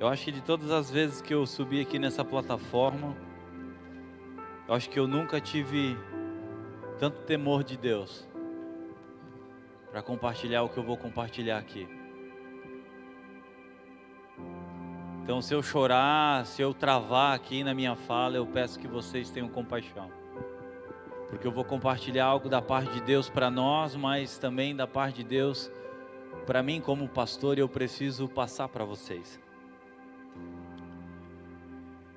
Eu acho que de todas as vezes que eu subi aqui nessa plataforma, eu acho que eu nunca tive tanto temor de Deus para compartilhar o que eu vou compartilhar aqui. Então, se eu chorar, se eu travar aqui na minha fala, eu peço que vocês tenham compaixão, porque eu vou compartilhar algo da parte de Deus para nós, mas também da parte de Deus para mim como pastor, e eu preciso passar para vocês.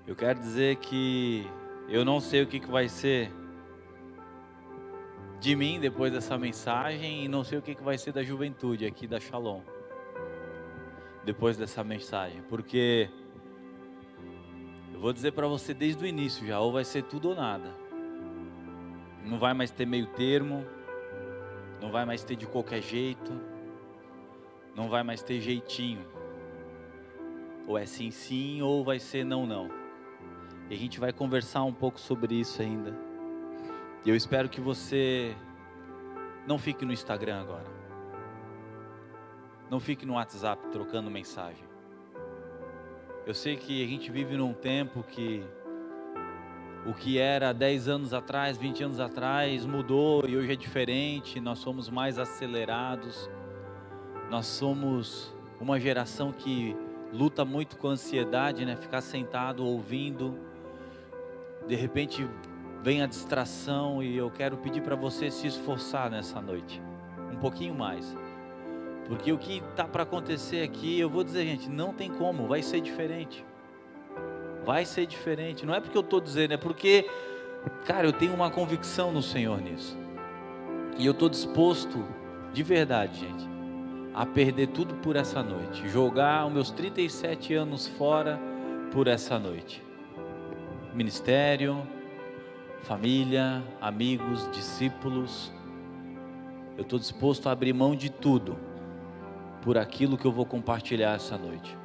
Eu quero dizer que eu não sei o que vai ser de mim depois dessa mensagem, e não sei o que vai ser da juventude aqui da Shalom depois dessa mensagem, porque eu vou dizer para você desde o início já, ou vai ser tudo ou nada. Não vai mais ter meio termo, não vai mais ter de qualquer jeito, não vai mais ter jeitinho. Ou é sim sim, ou vai ser não não. E a gente vai conversar um pouco sobre isso ainda. E eu espero que você não fique no Instagram agora. Não fique no WhatsApp trocando mensagem. Eu sei que a gente vive num tempo que o que era 10 anos atrás, 20 anos atrás mudou e hoje é diferente. Nós somos mais acelerados. Nós somos uma geração que luta muito com a ansiedade, né? Ficar sentado ouvindo. De repente vem a distração, e eu quero pedir para você se esforçar nessa noite. Um pouquinho mais. Porque o que está para acontecer aqui, eu vou dizer, gente, não tem como, vai ser diferente. Vai ser diferente, não é porque eu estou dizendo, é porque, cara, eu tenho uma convicção no Senhor nisso. E eu estou disposto, de verdade, gente, a perder tudo por essa noite. Jogar os meus 37 anos fora por essa noite. Ministério, família, amigos, discípulos. Eu estou disposto a abrir mão de tudo por aquilo que eu vou compartilhar essa noite.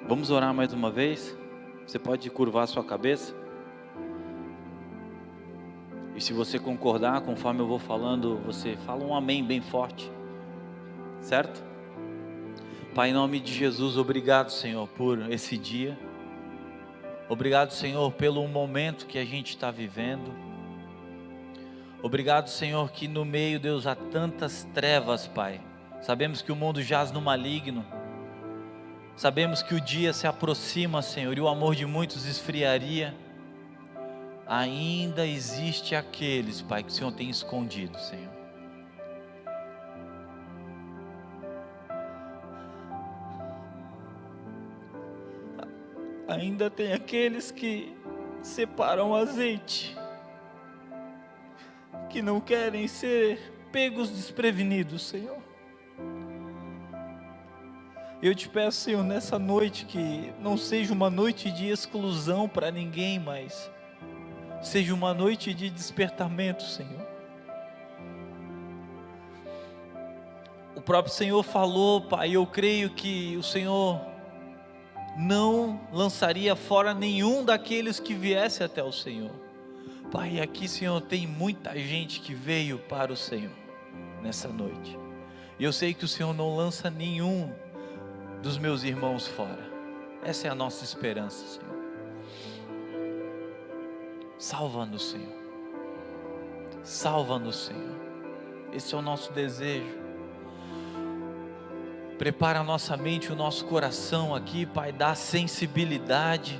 Vamos orar mais uma vez? Você pode curvar a sua cabeça? E se você concordar, conforme eu vou falando, você fala um amém bem forte. Certo? Pai, em nome de Jesus, obrigado, Senhor, por esse dia. Obrigado, Senhor, pelo momento que a gente está vivendo. Obrigado, Senhor, que no meio, Deus, há tantas trevas, Pai. Sabemos que o mundo jaz no maligno. Sabemos que o dia se aproxima, Senhor, e o amor de muitos esfriaria. Ainda existe aqueles, Pai, que o Senhor tem escondido, Senhor. Ainda tem aqueles que separam azeite, que não querem ser pegos desprevenidos, Senhor. Eu te peço, Senhor, nessa noite, que não seja uma noite de exclusão para ninguém, mas seja uma noite de despertamento, Senhor. O próprio Senhor falou, Pai, eu creio que o Senhor não lançaria fora nenhum daqueles que viesse até o Senhor. Pai, aqui, Senhor, tem muita gente que veio para o Senhor nessa noite. E eu sei que o Senhor não lança nenhum dos meus irmãos fora. Essa é a nossa esperança, Senhor. Salva-nos, Senhor. Salva-nos, Senhor. Esse é o nosso desejo. Prepara a nossa mente, o nosso coração aqui, Pai, dá sensibilidade.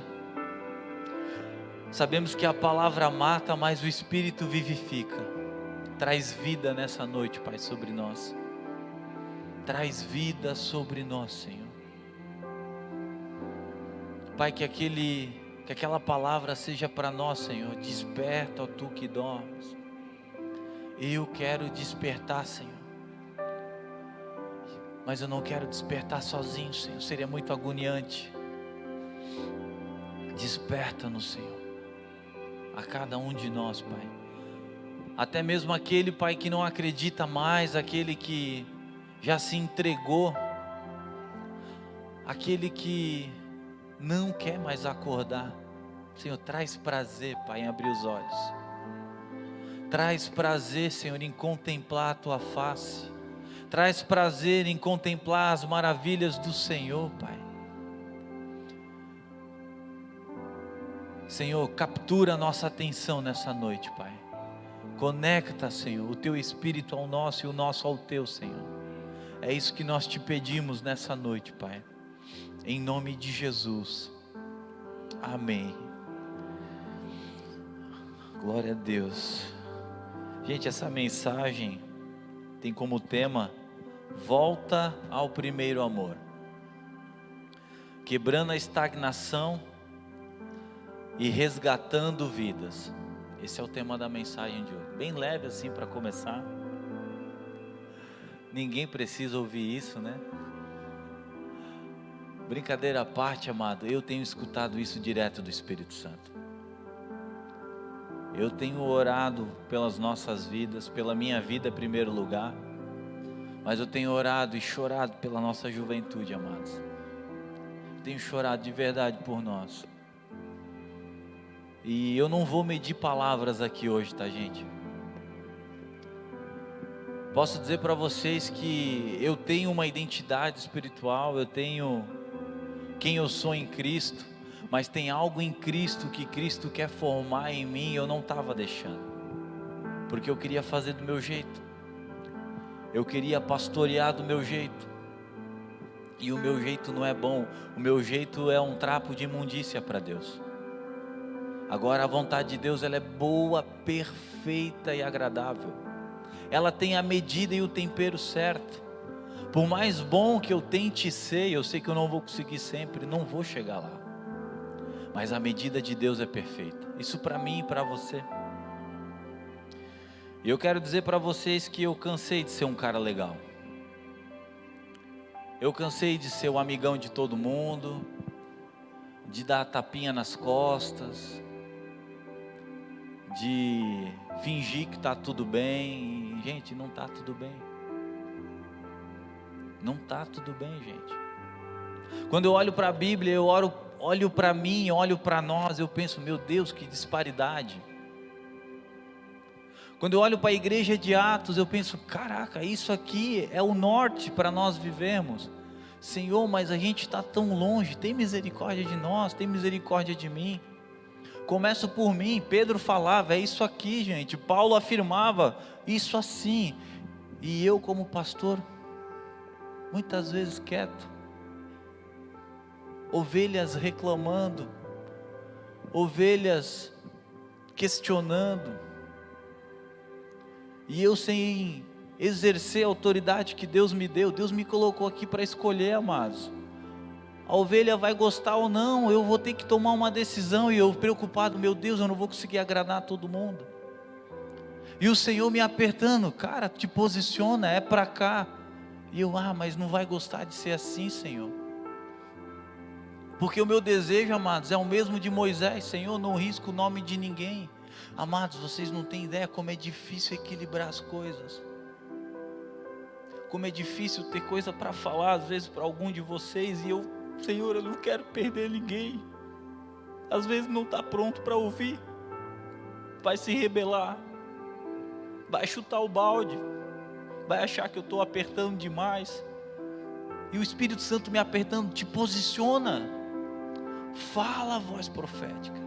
Sabemos que a palavra mata, mas o Espírito vivifica. Traz vida nessa noite, Pai, sobre nós. Traz vida sobre nós, Senhor. Pai, que aquela palavra seja para nós, Senhor. Desperta, ó tu que dormes. Eu quero despertar, Senhor. Mas eu não quero despertar sozinho, Senhor. Seria muito agoniante. Desperta-nos, Senhor. A cada um de nós, Pai. Até mesmo aquele, Pai, que não acredita mais, aquele que já se entregou, aquele que não quer mais acordar. Senhor, traz prazer, Pai, em abrir os olhos. Traz prazer, Senhor, em contemplar a Tua face. Traz prazer em contemplar as maravilhas do Senhor, Pai. Senhor, captura a nossa atenção nessa noite, Pai. Conecta, Senhor, o Teu Espírito ao nosso e o nosso ao Teu, Senhor. É isso que nós te pedimos nessa noite, Pai. Em nome de Jesus. Amém. Glória a Deus. Gente, essa mensagem tem como tema: volta ao primeiro amor. Quebrando a estagnação e resgatando vidas. Esse é o tema da mensagem de hoje. Bem leve assim para começar. Ninguém precisa ouvir isso, né? Brincadeira à parte, amado, eu tenho escutado isso direto do Espírito Santo. Eu tenho orado pelas nossas vidas, pela minha vida em primeiro lugar, mas eu tenho orado e chorado pela nossa juventude, amados. Eu tenho chorado de verdade por nós. E eu não vou medir palavras aqui hoje, tá, gente? Posso dizer para vocês que eu tenho uma identidade espiritual, eu tenho quem eu sou em Cristo, mas tem algo em Cristo que Cristo quer formar em mim e eu não estava deixando, porque eu queria fazer do meu jeito, eu queria pastorear do meu jeito, e o meu jeito não é bom, o meu jeito é um trapo de imundícia para Deus. Agora a vontade de Deus, ela é boa, perfeita e agradável. Ela tem a medida e o tempero certo. Por mais bom que eu tente ser, eu sei que eu não vou conseguir sempre, não vou chegar lá. Mas a medida de Deus é perfeita. Isso para mim e para você. E eu quero dizer para vocês que eu cansei de ser um cara legal. Eu cansei de ser o amigão de todo mundo, de dar tapinha nas costas, de fingir que está tudo bem. E, gente, não está tudo bem. Não está tudo bem, gente. Quando eu olho para a Bíblia, eu olho para mim, olho para nós, eu penso, meu Deus, que disparidade. Quando eu olho para a igreja de Atos, eu penso, caraca, isso aqui é o norte para nós vivermos. Senhor, mas a gente está tão longe, tem misericórdia de nós, tem misericórdia de mim. Começo por mim, Pedro falava, é isso aqui, gente. Paulo afirmava, isso assim. E eu como pastor, muitas vezes quieto. Ovelhas reclamando, ovelhas questionando. E eu sem exercer a autoridade que Deus me deu. Deus me colocou aqui para escolher, amados. A ovelha vai gostar ou não, eu vou ter que tomar uma decisão. E eu preocupado, meu Deus, eu não vou conseguir agradar todo mundo. E o Senhor me apertando, cara, te posiciona, é para cá. E eu, mas não vai gostar de ser assim, Senhor. Porque o meu desejo, amados, é o mesmo de Moisés. Senhor, não risco o nome de ninguém. Amados, vocês não têm ideia como é difícil equilibrar as coisas. Como é difícil ter coisa para falar, às vezes para algum de vocês. E eu, Senhor, eu não quero perder ninguém. Às vezes não está pronto para ouvir. Vai se rebelar. Vai chutar o balde. Vai achar que eu estou apertando demais. E o Espírito Santo me apertando, te posiciona. Fala a voz profética.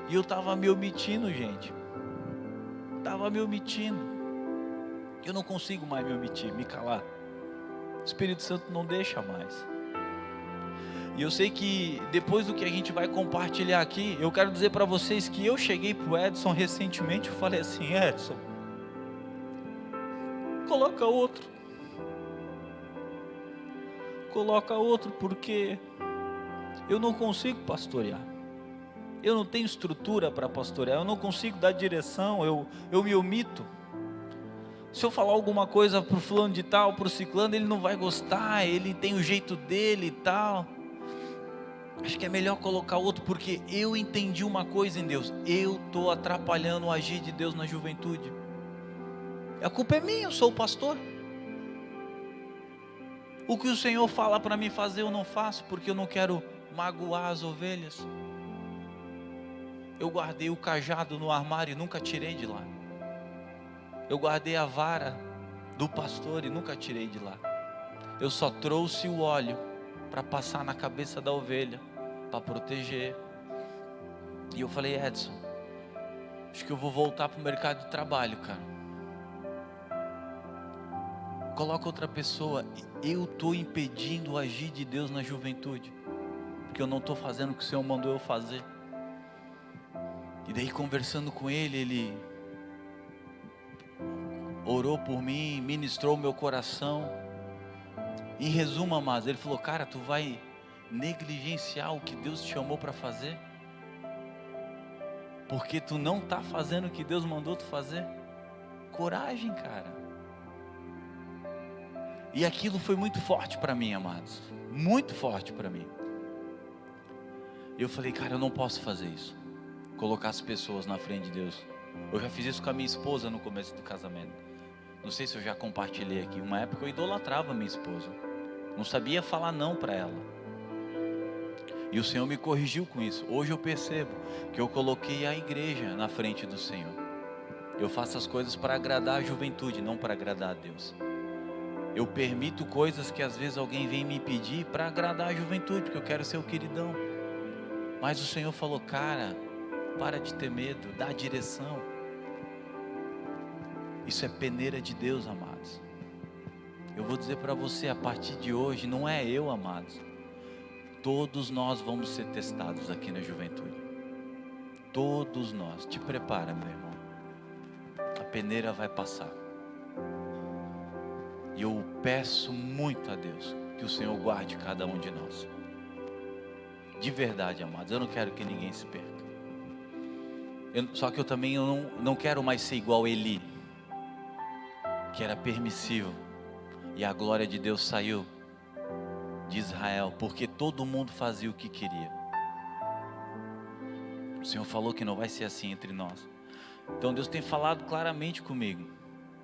E eu estava me omitindo, gente. Estava me omitindo. Eu não consigo mais me omitir, me calar. O Espírito Santo não deixa mais. E eu sei que depois do que a gente vai compartilhar aqui, eu quero dizer para vocês que eu cheguei para o Edson recentemente. Eu falei assim, Edson, coloca outro. Coloca outro, porque eu não consigo pastorear. Eu não tenho estrutura para pastorear. Eu não consigo dar direção. Eu me omito. Se eu falar alguma coisa para o fulano de tal, para o ciclano, ele não vai gostar. Ele tem o jeito dele e tal. Acho que é melhor colocar outro, porque eu entendi uma coisa em Deus. Eu estou atrapalhando o agir de Deus na juventude. A culpa é minha, eu sou o pastor. O que o Senhor fala para mim fazer, eu não faço, porque eu não quero magoar as ovelhas. Eu guardei o cajado no armário e nunca tirei de lá. Eu guardei a vara do pastor e nunca tirei de lá. Eu só trouxe o óleo para passar na cabeça da ovelha, para proteger. E eu falei: Edson, acho que eu vou voltar para o mercado de trabalho, cara. Coloca outra pessoa. Eu estou impedindo o agir de Deus na juventude, porque eu não estou fazendo o que o Senhor mandou eu fazer. E daí, conversando com ele, ele orou por mim, ministrou o meu coração. Em resumo, amados, ele falou: cara, tu vai negligenciar o que Deus te chamou para fazer? Porque tu não está fazendo o que Deus mandou tu fazer? Coragem, cara. E aquilo foi muito forte para mim, amados. Muito forte para mim. Eu falei: cara, eu não posso fazer isso. Colocar as pessoas na frente de Deus. Eu já fiz isso com a minha esposa no começo do casamento. Não sei se eu já compartilhei aqui. Uma época eu idolatrava minha esposa. Não sabia falar não para ela. E o Senhor me corrigiu com isso. Hoje eu percebo que eu coloquei a igreja na frente do Senhor. Eu faço as coisas para agradar a juventude, não para agradar a Deus. Eu permito coisas que às vezes alguém vem me pedir para agradar a juventude, porque eu quero ser o queridão. Mas o Senhor falou: cara, para de ter medo, dá direção. Isso é peneira de Deus, amados. Eu vou dizer para você, a partir de hoje, não é eu, amados. Todos nós vamos ser testados aqui na juventude. Todos nós. Te prepara, meu irmão. A peneira vai passar. E eu peço muito a Deus que o Senhor guarde cada um de nós. De verdade, amados, eu não quero que ninguém se perca. Só que eu também não quero mais ser igual Eli, que era permissivo, e a glória de Deus saiu de Israel, porque todo mundo fazia o que queria. O Senhor falou que não vai ser assim entre nós. Então Deus tem falado claramente comigo.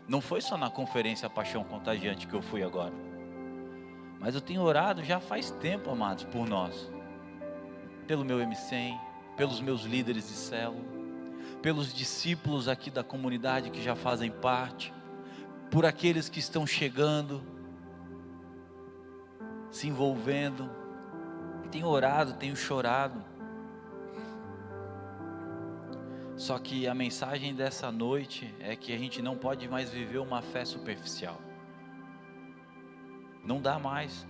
Não foi só na conferência Paixão Contagiante que eu fui agora, mas eu tenho orado já faz tempo, amados, por nós. Pelo meu M100, pelos meus líderes de célula, pelos discípulos aqui da comunidade que já fazem parte, por aqueles que estão chegando, se envolvendo. Tenho orado, tenho chorado. Só que a mensagem dessa noite é que a gente não pode mais viver uma fé superficial. Não dá mais.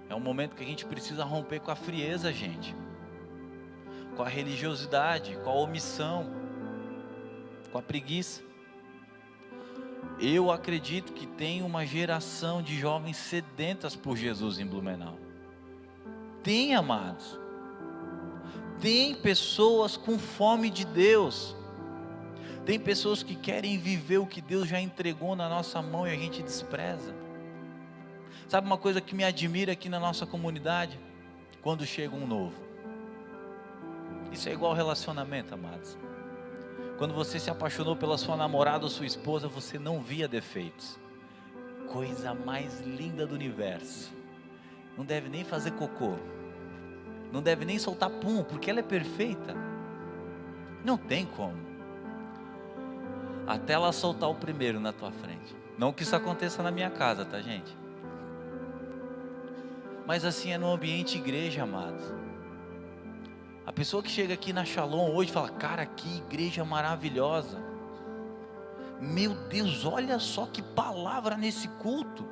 É um momento que a gente precisa romper com a frieza, gente. Com a religiosidade, com a omissão, com a preguiça. Eu acredito que tem uma geração de jovens sedentas por Jesus em Blumenau. Tem, amados. Tem pessoas com fome de Deus. Tem pessoas que querem viver o que Deus já entregou na nossa mão e a gente despreza. Sabe uma coisa que me admira aqui na nossa comunidade? Quando chega um novo. Isso é igual relacionamento, amados. Quando você se apaixonou pela sua namorada ou sua esposa, você não via defeitos. Coisa mais linda do universo. Não deve nem fazer cocô. Não deve nem soltar pum, porque ela é perfeita. Não tem como. Até ela soltar o primeiro na tua frente. Não que isso aconteça na minha casa, tá, gente? Mas assim é no ambiente igreja, amados. A pessoa que chega aqui na Shalom hoje fala: cara, que igreja maravilhosa. Meu Deus, olha só que palavra nesse culto.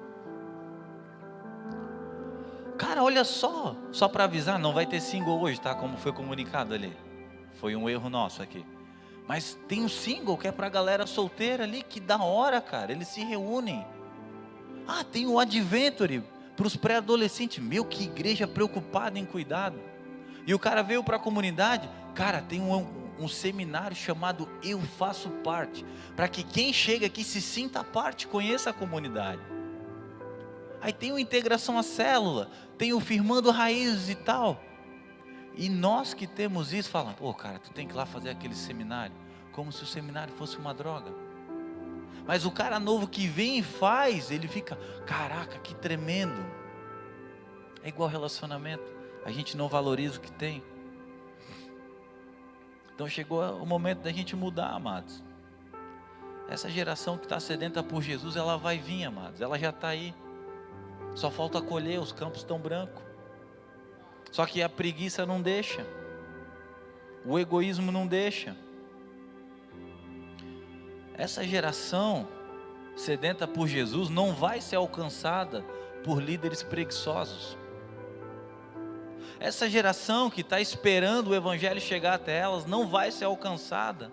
Cara, olha só para avisar, não vai ter single hoje, tá? Como foi comunicado ali. Foi um erro nosso aqui. Mas tem um single que é pra galera solteira ali, que da hora, cara. Eles se reúnem. Ah, tem o Adventure para os pré-adolescentes. Meu, que igreja preocupada em cuidado. E o cara veio para a comunidade. Cara, tem um seminário chamado Eu Faço Parte, para que quem chega aqui se sinta parte, conheça a comunidade. Aí tem o Integração à Célula, tem o Firmando Raízes e tal. E nós que temos isso, falamos: pô, cara, tu tem que ir lá fazer aquele seminário, como se o seminário fosse uma droga. Mas o cara novo que vem e faz, ele fica: caraca, que tremendo. É igual relacionamento, a gente não valoriza o que tem. Então chegou o momento da gente mudar, amados. Essa geração que está sedenta por Jesus, ela vai vir, amados, ela já está aí. Só falta colher, os campos estão brancos. Só que a preguiça não deixa, o egoísmo não deixa. Essa geração sedenta por Jesus não vai ser alcançada por líderes preguiçosos. Essa geração que está esperando o evangelho chegar até elas não vai ser alcançada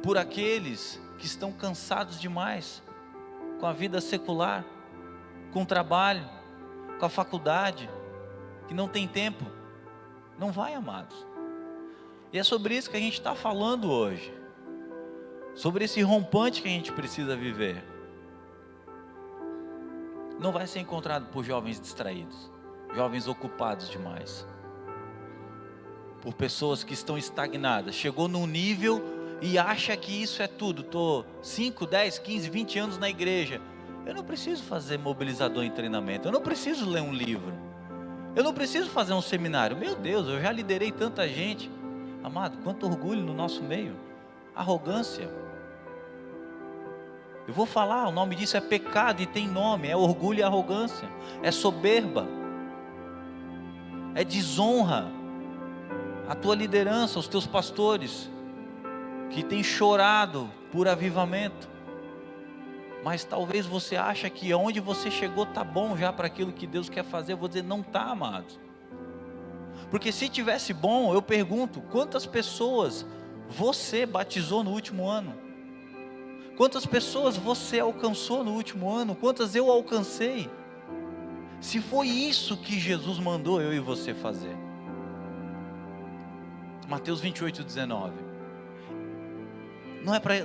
por aqueles que estão cansados demais com a vida secular, com o trabalho, com a faculdade, que não tem tempo. Não vai, amados. E é sobre isso que a gente está falando hoje, sobre esse rompante que a gente precisa viver. Não vai ser encontrado por jovens distraídos, jovens ocupados demais, por pessoas que estão estagnadas, chegou num nível e acha que isso é tudo. Estou 5, 10, 15, 20 anos na igreja, eu não preciso fazer mobilizador em treinamento, eu não preciso ler um livro, eu não preciso fazer um seminário. Meu Deus, eu já liderei tanta gente. Amado, quanto orgulho no nosso meio, arrogância. Eu vou falar, o nome disso é pecado e tem nome, é orgulho e arrogância, é soberba, é desonra a tua liderança, os teus pastores, que têm chorado por avivamento, mas talvez você acha que onde você chegou está bom já para aquilo que Deus quer fazer. Eu vou dizer, não está, amados, porque se tivesse bom, eu pergunto, quantas pessoas você batizou no último ano? Quantas pessoas você alcançou no último ano? Quantas eu alcancei? Se foi isso que Jesus mandou eu e você fazer. Mateus 28, 19.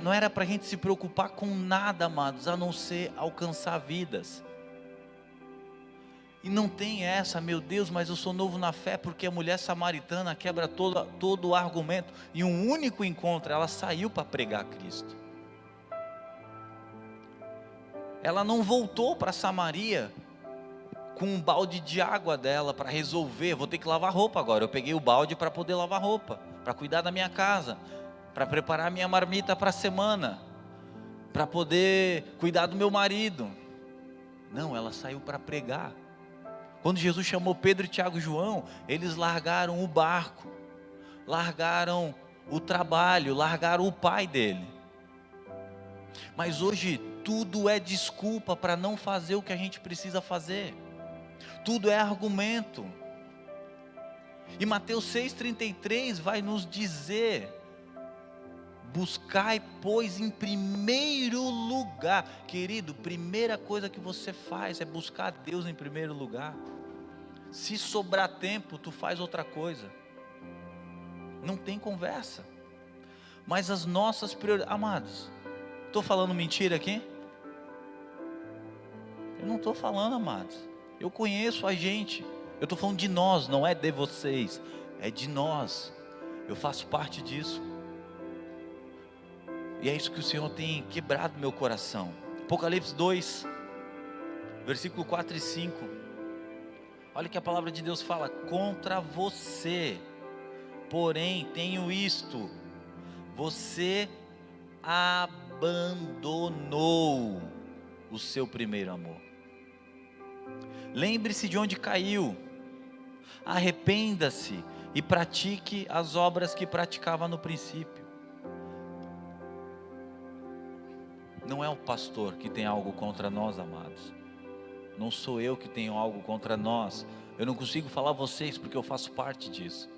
Não era para a gente se preocupar com nada, amados, a não ser alcançar vidas. E não tem essa, meu Deus, mas eu sou novo na fé, porque a mulher samaritana quebra todo o argumento. E um único encontro, ela saiu para pregar Cristo. Ela não voltou para Samaria com um balde de água dela para resolver, vou ter que lavar roupa agora. Eu peguei o balde para poder lavar roupa, para cuidar da minha casa, para preparar a minha marmita para a semana, para poder cuidar do meu marido. Não, ela saiu para pregar. Quando Jesus chamou Pedro, Tiago e João, eles largaram o barco, largaram o trabalho, largaram o pai dele. Mas hoje tudo é desculpa para não fazer o que a gente precisa fazer. Tudo é argumento. E Mateus 6,33 vai nos dizer: buscai, pois, em primeiro lugar. Querido, primeira coisa que você faz é buscar Deus em primeiro lugar. Se sobrar tempo, tu faz outra coisa. Não tem conversa. Mas as nossas prioridades, amados, estou falando mentira aqui? Eu não estou falando, amados. Eu conheço a gente. Eu estou falando de nós, não é de vocês, é de nós. Eu faço parte disso. E é isso que o Senhor tem quebrado meu coração. Apocalipse 2, versículo 4 e 5. Olha que a palavra de Deus fala: contra você, porém, tenho isto: você abandonou o seu primeiro amor. Lembre-se de onde caiu, arrependa-se e pratique as obras que praticava no princípio. Não é o pastor que tem algo contra nós, amados. Não sou eu que tenho algo contra nós. Eu não consigo falar a vocês porque eu faço parte disso.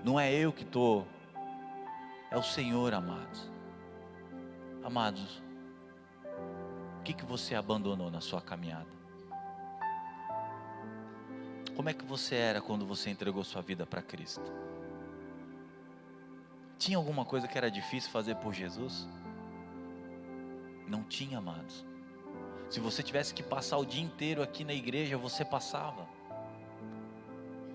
Não é eu que estou, é o Senhor, amados. Amados, o que você abandonou na sua caminhada? Como é que você era quando você entregou sua vida para Cristo? Tinha alguma coisa que era difícil fazer por Jesus? Não tinha, amados. Se você tivesse que passar o dia inteiro aqui na igreja, você passava.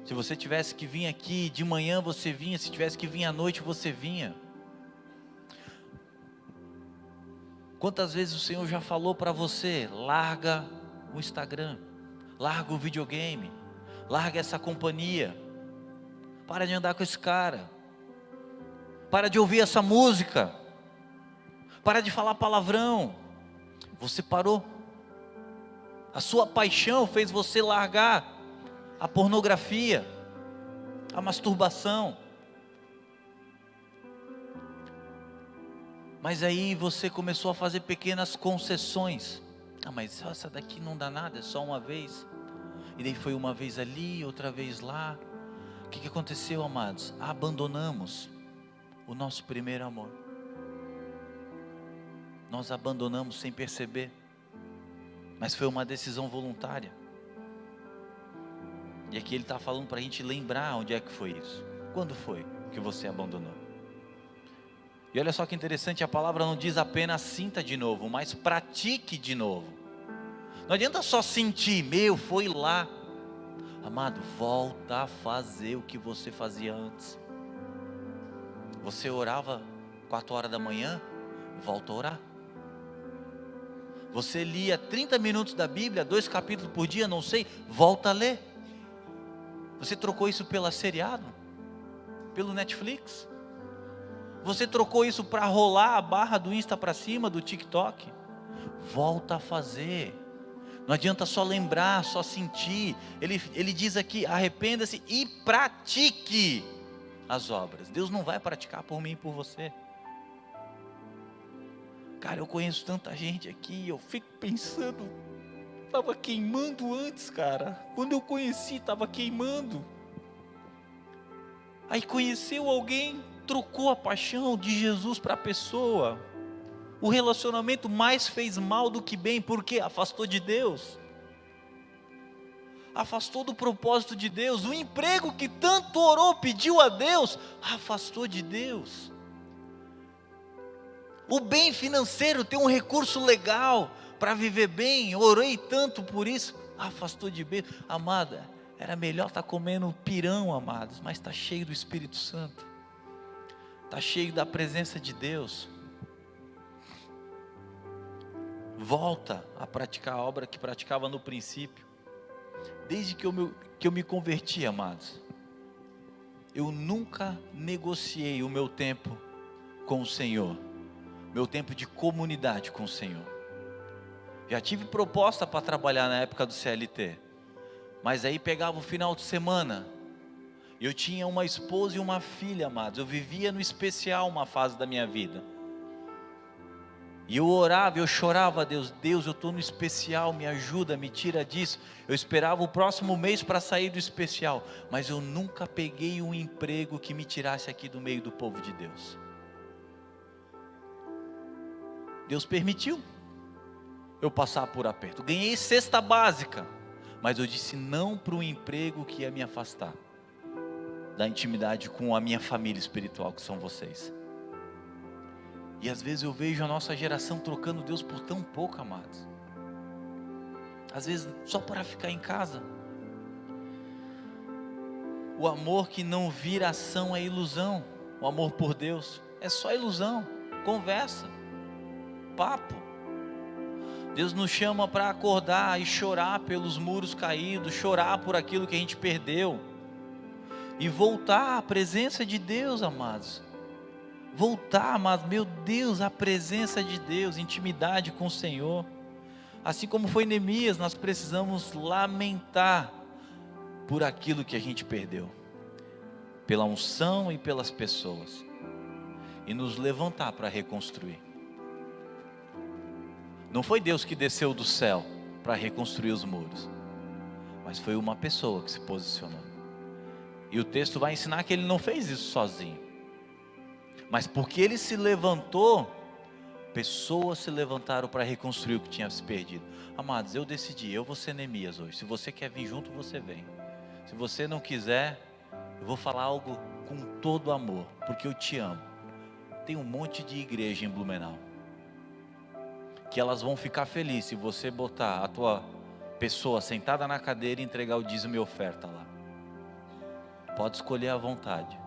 Se você tivesse que vir aqui de manhã, você vinha. Se tivesse que vir à noite, você vinha. Quantas vezes o Senhor já falou para você: larga o Instagram, larga o videogame, larga essa companhia, para de andar com esse cara, para de ouvir essa música, Para de falar palavrão. Você parou. A sua paixão fez você largar a pornografia, a masturbação. Mas aí você começou a fazer pequenas concessões. Mas essa daqui não dá nada, é só uma vez. E daí foi uma vez ali, outra vez lá. O que aconteceu, amados? Abandonamos o nosso primeiro amor. Nós abandonamos sem perceber. Mas foi uma decisão voluntária. E aqui ele está falando para a gente lembrar onde é que foi isso. Quando foi que você abandonou? E olha só que interessante, a palavra não diz apenas sinta de novo, mas pratique de novo. Não adianta só sentir, foi lá. Amado, volta a fazer o que você fazia antes. Você orava 4 horas da manhã, volta a orar. Você lia 30 minutos da Bíblia, 2 capítulos por dia, não sei, volta a ler. Você trocou isso pela seriado? Pelo Netflix? Você trocou isso para rolar a barra do Insta para cima, do TikTok? Volta a fazer. Não adianta só lembrar, só sentir. Ele diz aqui, arrependa-se e pratique as obras. Deus não vai praticar por mim e por você. Cara, eu conheço tanta gente aqui, eu fico pensando, estava queimando antes, cara. Quando eu conheci, estava queimando. Aí conheceu alguém, trocou a paixão de Jesus para a pessoa. O relacionamento mais fez mal do que bem, porque afastou de Deus. Afastou do propósito de Deus. O emprego que tanto orou, pediu a Deus, afastou de Deus. O bem financeiro, ter um recurso legal para viver bem, orei tanto por isso, afastou de Deus. Amada, era melhor estar comendo pirão, amados, mas está cheio do Espírito Santo. Está cheio da presença de Deus. Volta a praticar a obra que praticava no princípio. Desde que eu me converti, amados, eu nunca negociei o meu tempo com o Senhor, meu tempo de comunidade com o Senhor. Já tive proposta para trabalhar na época do CLT, mas aí pegava o final de semana, eu tinha uma esposa e uma filha, amados, eu vivia no especial uma fase da minha vida. E eu orava, eu chorava a Deus, Deus, eu estou no especial, me ajuda, me tira disso. Eu esperava o próximo mês para sair do especial, mas eu nunca peguei um emprego que me tirasse aqui do meio do povo de Deus. Deus permitiu eu passar por aperto. Ganhei cesta básica, mas eu disse não para um emprego que ia me afastar da intimidade com a minha família espiritual, que são vocês. E às vezes eu vejo a nossa geração trocando Deus por tão pouco, amados. Às vezes só para ficar em casa. O amor que não vira ação é ilusão. O amor por Deus é só ilusão, conversa, papo. Deus nos chama para acordar e chorar pelos muros caídos, chorar por aquilo que a gente perdeu. E voltar à presença de Deus, amados. Voltar, mas meu Deus, a presença de Deus, intimidade com o Senhor. Assim como foi Neemias, nós precisamos lamentar por aquilo que a gente perdeu, pela unção e pelas pessoas, e nos levantar para reconstruir. Não foi Deus que desceu do céu para reconstruir os muros, mas foi uma pessoa que se posicionou. E o texto vai ensinar que ele não fez isso sozinho. Mas porque ele se levantou, pessoas se levantaram para reconstruir o que tinha se perdido. Amados, eu decidi, eu vou ser Neemias hoje. Se você quer vir junto, você vem. Se você não quiser, eu vou falar algo com todo amor, porque eu te amo. Tem um monte de igreja em Blumenau, que elas vão ficar felizes se você botar a tua pessoa sentada na cadeira e entregar o dízimo e oferta lá. Pode escolher à vontade.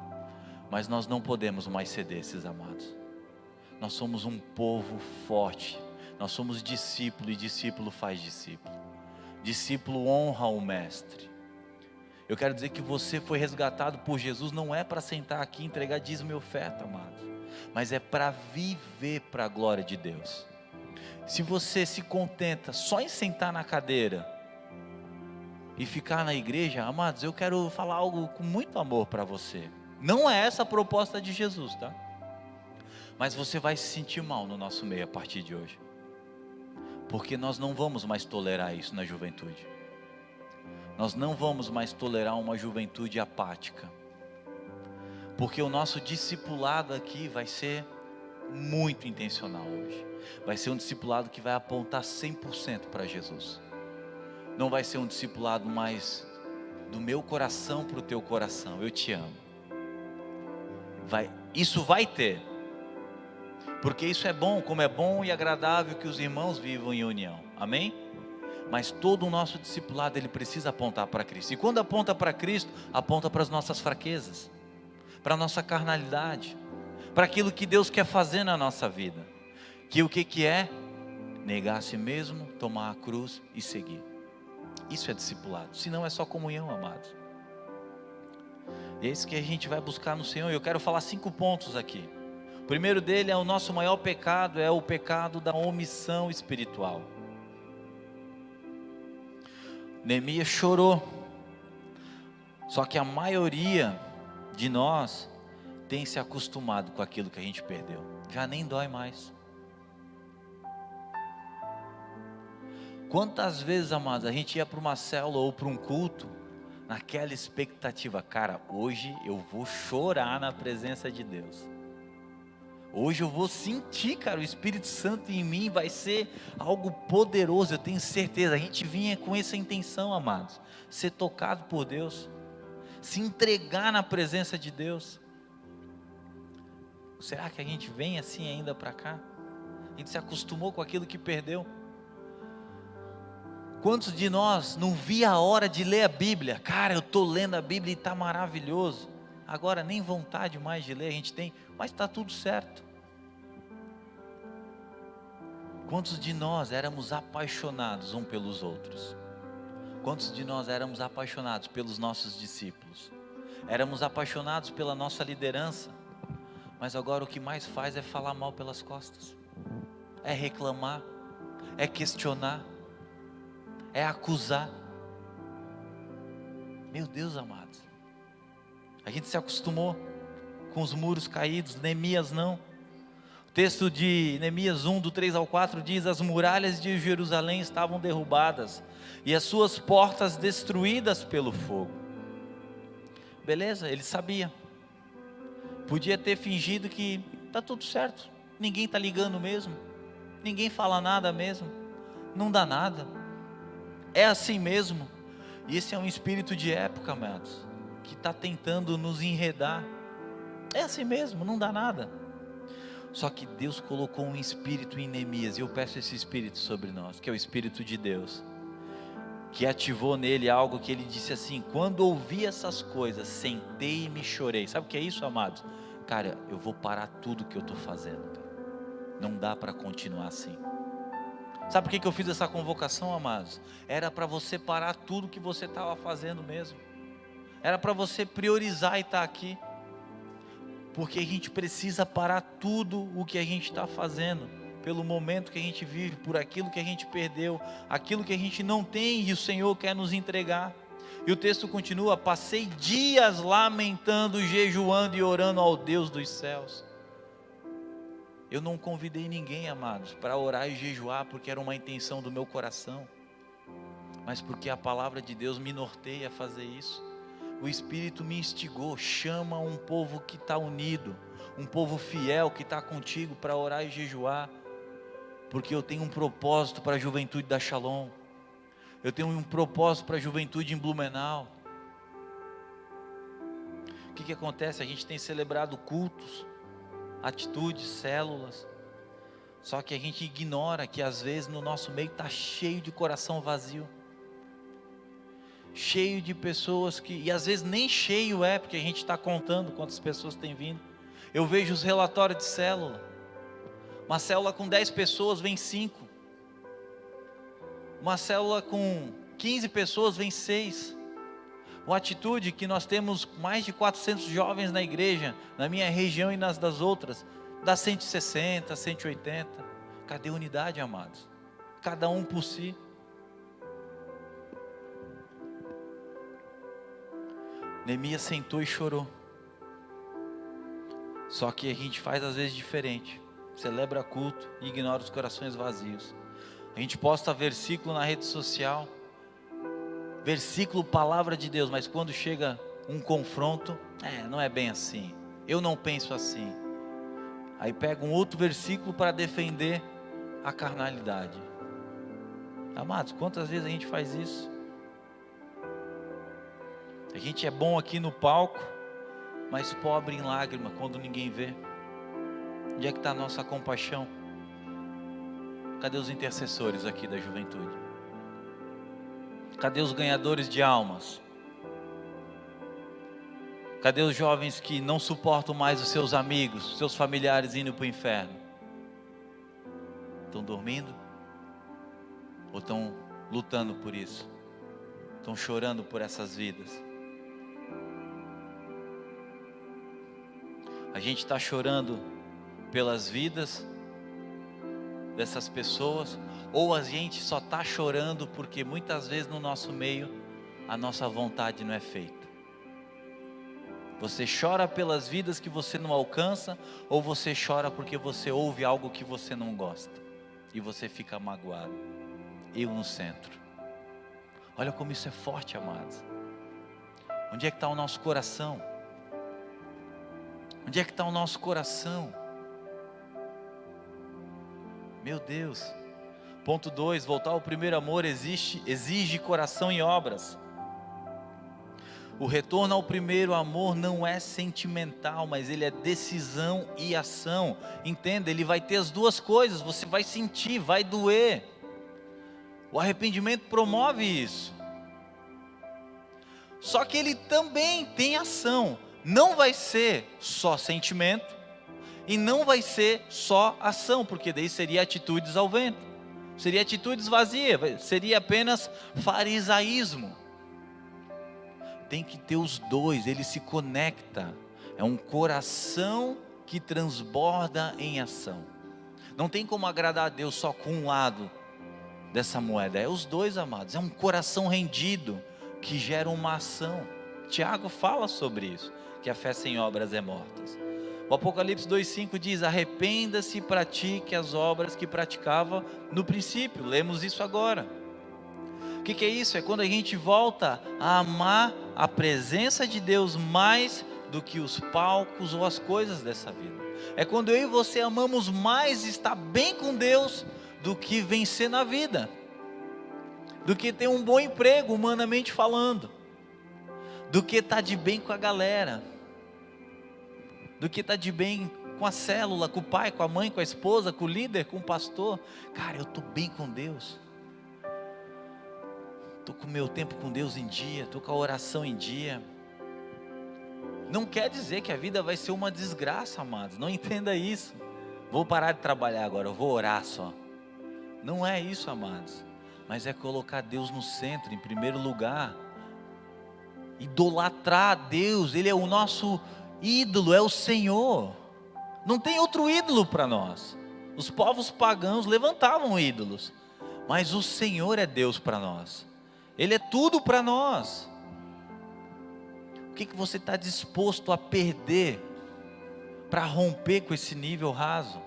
Mas nós não podemos mais ceder esses amados. Nós somos um povo forte. Nós somos discípulo e discípulo faz discípulo. Discípulo honra o mestre. Eu quero dizer que você foi resgatado por Jesus, não é para sentar aqui e entregar dízimo e oferta, amados. mas é para viver para a glória de Deus. Se você se contenta só em sentar na cadeira e ficar na igreja, amados, eu quero falar algo com muito amor para você. Não é essa a proposta de Jesus, tá? Mas você vai se sentir mal no nosso meio a partir de hoje, porque nós não vamos mais tolerar isso na juventude. Nós não vamos mais tolerar uma juventude apática, porque o nosso discipulado aqui vai ser muito intencional hoje. Vai ser um discipulado que vai apontar 100% para Jesus. Não vai ser um discipulado mais do meu coração para o teu coração, eu te amo. Isso vai ter, porque isso é bom, como é bom e agradável que os irmãos vivam em união, amém? Mas todo o nosso discipulado, ele precisa apontar para Cristo, e quando aponta para Cristo, aponta para as nossas fraquezas, para a nossa carnalidade, para aquilo que Deus quer fazer na nossa vida, que o que é? Negar a si mesmo, tomar a cruz e seguir. Isso é discipulado, senão é só comunhão, amados. E é isso que a gente vai buscar no Senhor. Eu quero falar 5 pontos aqui. O primeiro dele é o nosso maior pecado, é o pecado da omissão espiritual. Neemias chorou, só que a maioria de nós tem se acostumado com aquilo que a gente perdeu, já nem dói mais. Quantas vezes, amados, a gente ia para uma célula ou para um culto, naquela expectativa, cara, hoje eu vou chorar na presença de Deus, hoje eu vou sentir, cara, o Espírito Santo em mim, vai ser algo poderoso, eu tenho certeza. A gente vinha com essa intenção, amados, ser tocado por Deus, se entregar na presença de Deus. Será que a gente vem assim ainda para cá? A gente se acostumou com aquilo que perdeu? Quantos de nós não via a hora de ler a Bíblia? Cara, eu estou lendo a Bíblia e está maravilhoso. Agora nem vontade mais de ler a gente tem, mas está tudo certo. Quantos de nós éramos apaixonados uns pelos outros? Quantos de nós éramos apaixonados pelos nossos discípulos? Éramos apaixonados pela nossa liderança, mas agora o que mais faz é falar mal pelas costas, é reclamar, é questionar, é acusar. Meu Deus, amados, a gente se acostumou com os muros caídos. Neemias não. O texto de Neemias 1, do 3 ao 4 diz: as muralhas de Jerusalém estavam derrubadas e as suas portas destruídas pelo fogo. Beleza, ele sabia, podia ter fingido que está tudo certo, ninguém está ligando mesmo, ninguém fala nada mesmo, não dá nada, é assim mesmo. E esse é um espírito de época, amados, que está tentando nos enredar. É assim mesmo, não dá nada. Só que Deus colocou um espírito em Neemias, e eu peço esse espírito sobre nós, que é o Espírito de Deus, que ativou nele algo que ele disse assim: quando ouvi essas coisas, sentei e me chorei. Sabe o que é isso, amados? Cara, eu vou parar tudo que eu estou fazendo, cara. Não dá para continuar assim. Sabe por que eu fiz essa convocação, amados? Era para você parar tudo que você estava fazendo mesmo. Era para você priorizar e estar aqui. Porque a gente precisa parar tudo o que a gente está fazendo, pelo momento que a gente vive, por aquilo que a gente perdeu, aquilo que a gente não tem e o Senhor quer nos entregar. E o texto continua: passei dias lamentando, jejuando e orando ao Deus dos céus. Eu não convidei ninguém, amados, para orar e jejuar porque era uma intenção do meu coração, mas porque a palavra de Deus me norteia a fazer isso. O Espírito me instigou: chama um povo que está unido, um povo fiel que está contigo para orar e jejuar, porque eu tenho um propósito para a juventude da Shalom, eu tenho um propósito para a juventude em Blumenau. O que acontece? A gente tem celebrado cultos, atitudes, células, só que a gente ignora que às vezes no nosso meio está cheio de coração vazio, cheio de pessoas que, e às vezes nem cheio é, porque a gente está contando quantas pessoas têm vindo. Eu vejo os relatórios de célula, uma célula com 10 pessoas vem 5, uma célula com 15 pessoas vem 6, uma atitude que nós temos mais de 400 jovens na igreja, na minha região e nas das outras, dá 160, 180. Cadê a unidade, amados? Cada um por si. Neemias sentou e chorou. Só que a gente faz às vezes diferente. Celebra culto e ignora os corações vazios. A gente posta versículo na rede social, versículo, palavra de Deus, mas quando chega um confronto, não é bem assim, eu não penso assim. Aí pega um outro versículo para defender a carnalidade. Amados, quantas vezes a gente faz isso? A gente é bom aqui no palco, mas pobre em lágrima quando ninguém vê. Onde é que está a nossa compaixão? Cadê os intercessores aqui da juventude? Cadê os ganhadores de almas? Cadê os jovens que não suportam mais os seus amigos, seus familiares indo para o inferno? Estão dormindo? Ou estão lutando por isso? Estão chorando por essas vidas? A gente está chorando pelas vidas dessas pessoas, ou a gente só está chorando porque muitas vezes no nosso meio a nossa vontade não é feita. Você chora pelas vidas que você não alcança, ou você chora porque você ouve algo que você não gosta e você fica magoado. Eu no centro. Olha como isso é forte, amados. Onde é que está o nosso coração? Onde é que está o nosso coração? Meu Deus. Ponto 2, voltar ao primeiro amor exige coração e obras. O retorno ao primeiro amor não é sentimental, mas ele é decisão e ação. Entenda, ele vai ter as duas coisas, você vai sentir, vai doer. O arrependimento promove isso. Só que ele também tem ação. Não vai ser só sentimento e não vai ser só ação, porque daí seria atitudes ao vento, seria atitudes vazias, seria apenas farisaísmo. Tem que ter os dois, ele se conecta. É um coração que transborda em ação. Não tem como agradar a Deus só com um lado dessa moeda, é os dois, amados. É um coração rendido que gera uma ação. Tiago fala sobre isso, que a fé sem obras é morta. O Apocalipse 2,5 diz: arrependa-se e pratique as obras que praticava no princípio. Lemos isso agora. O que é isso? É quando a gente volta a amar a presença de Deus mais do que os palcos ou as coisas dessa vida. É quando eu e você amamos mais estar bem com Deus do que vencer na vida, do que ter um bom emprego, humanamente falando, do que estar de bem com a galera, do que estar de bem com a célula, com o pai, com a mãe, com a esposa, com o líder, com o pastor. Cara, eu estou bem com Deus, estou com o meu tempo com Deus em dia, estou com a oração em dia. Não quer dizer que a vida vai ser uma desgraça, amados, não entenda isso. Vou parar de trabalhar agora, eu vou orar só. Não é isso, amados, mas é colocar Deus no centro, em primeiro lugar. Idolatrar a Deus, Ele é o nosso ídolo, é o Senhor. Não tem outro ídolo para nós. Os povos pagãos levantavam ídolos, mas o Senhor é Deus para nós. Ele é tudo para nós. O que você está disposto a perder para romper com esse nível raso?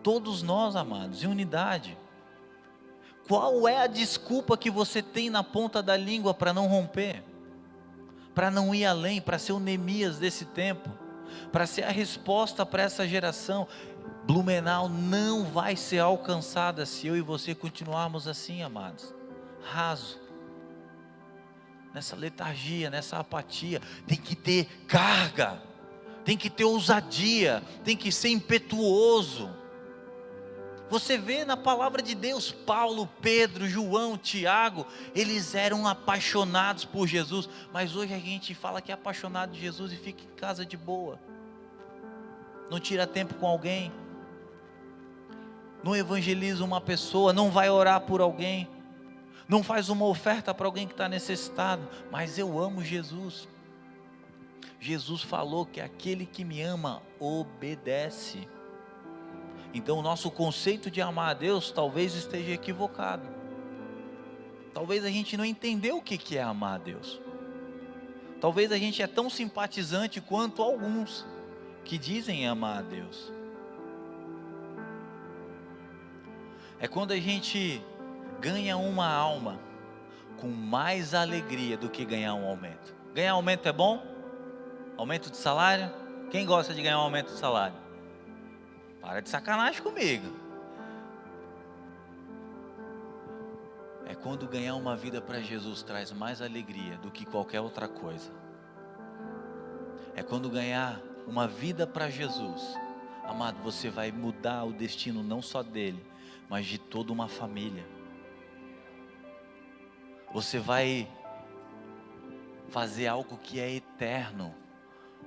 Todos nós, amados, em unidade. Qual é a desculpa que você tem na ponta da língua para não romper? Para não ir além, para ser o Neemias desse tempo, para ser a resposta para essa geração? Blumenau não vai ser alcançada se eu e você continuarmos assim, amados, raso, nessa letargia, nessa apatia. Tem que ter carga, tem que ter ousadia, tem que ser impetuoso. Você vê na palavra de Deus, Paulo, Pedro, João, Tiago, eles eram apaixonados por Jesus, mas hoje a gente fala que é apaixonado de Jesus e fica em casa de boa, não tira tempo com alguém, não evangeliza uma pessoa, não vai orar por alguém, não faz uma oferta para alguém que está necessitado. Mas eu amo Jesus. Jesus falou que aquele que me ama, obedece. Então o nosso conceito de amar a Deus talvez esteja equivocado. Talvez a gente não entendeu o que é amar a Deus. Talvez a gente é tão simpatizante quanto alguns que dizem amar a Deus. É quando a gente ganha uma alma com mais alegria do que ganhar um aumento. Ganhar aumento é bom? Aumento de salário? Quem gosta de ganhar um aumento de salário? Para de sacanagem comigo. É quando ganhar uma vida para Jesus traz mais alegria do que qualquer outra coisa. É quando ganhar uma vida para Jesus, amado, você vai mudar o destino não só dele, mas de toda uma família. Você vai fazer algo que é eterno.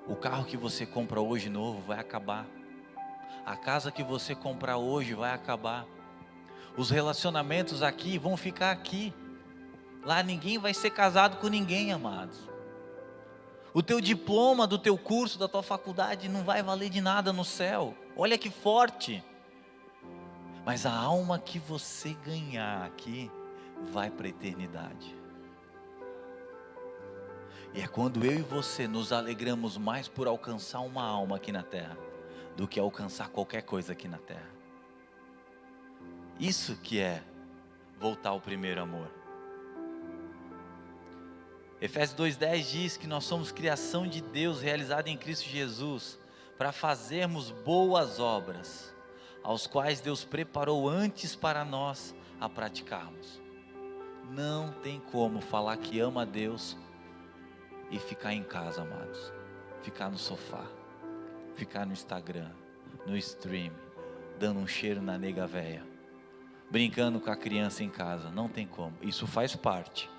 O carro que você compra hoje novo vai acabar. A casa que você comprar hoje vai acabar. Os relacionamentos aqui vão ficar aqui. Lá ninguém vai ser casado com ninguém, amados. O teu diploma do teu curso, da tua faculdade não vai valer de nada no céu. Olha que forte. Mas a alma que você ganhar aqui vai para a eternidade. E é quando eu e você nos alegramos mais por alcançar uma alma aqui na terra do que alcançar qualquer coisa aqui na terra. Isso que é voltar ao primeiro amor. Efésios 2:10 diz que nós somos criação de Deus realizada em Cristo Jesus para fazermos boas obras, aos quais Deus preparou antes para nós a praticarmos. Não tem como falar que ama a Deus e ficar em casa, amados. Ficar no sofá, ficar no Instagram, no stream, dando um cheiro na nega véia, brincando com a criança em casa. Não tem como, isso faz parte.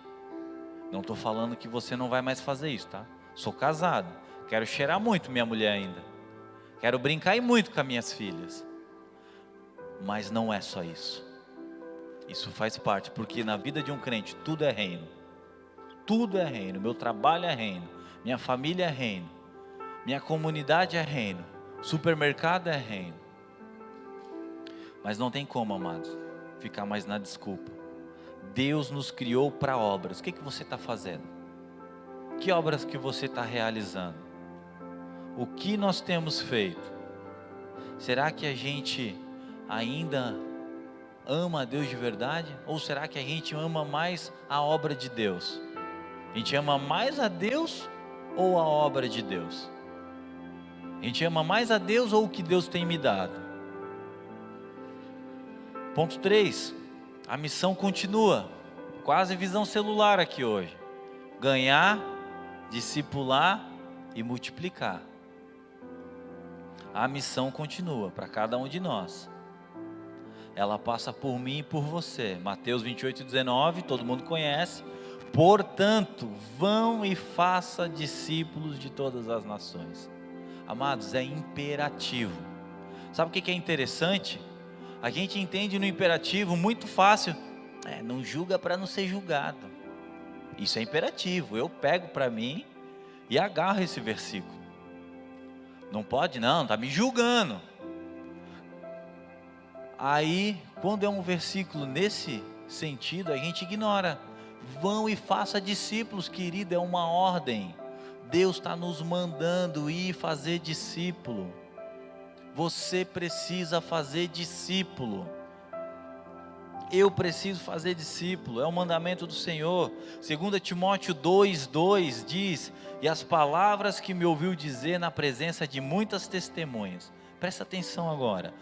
Não estou falando que você não vai mais fazer isso, tá? Sou casado, quero cheirar muito minha mulher ainda, quero brincar e muito com as minhas filhas. Mas não é só isso. Isso faz parte, porque na vida de um crente tudo é reino. Tudo é reino, meu trabalho é reino, minha família é reino, minha comunidade é reino, supermercado é reino. Mas não tem como, amados, ficar mais na desculpa. Deus nos criou para obras. O que você está fazendo? Que obras que você está realizando? O que nós temos feito? Será que a gente ainda ama a Deus de verdade? Ou será que a gente ama mais a obra de Deus? A gente ama mais a Deus ou a obra de Deus? A gente ama mais a Deus ou o que Deus tem me dado? Ponto 3, a missão continua. Quase visão celular aqui hoje. Ganhar, discipular e multiplicar. A missão continua para cada um de nós. Ela passa por mim e por você. Mateus 28:19, todo mundo conhece. Portanto, vão e faça discípulos de todas as nações. Amados, é imperativo. Sabe o que é interessante? A gente entende no imperativo muito fácil. Não julga para não ser julgado. Isso é imperativo. Eu pego para mim e agarro esse versículo. Não pode não, está me julgando. Aí, quando é um versículo nesse sentido, a gente ignora. Vão e faça discípulos, querido, é uma ordem. Deus está nos mandando ir fazer discípulo. Você precisa fazer discípulo. Eu preciso fazer discípulo, é o mandamento do Senhor. 2 Timóteo 2:2 diz: e as palavras que me ouviu dizer na presença de muitas testemunhas. Presta atenção agora.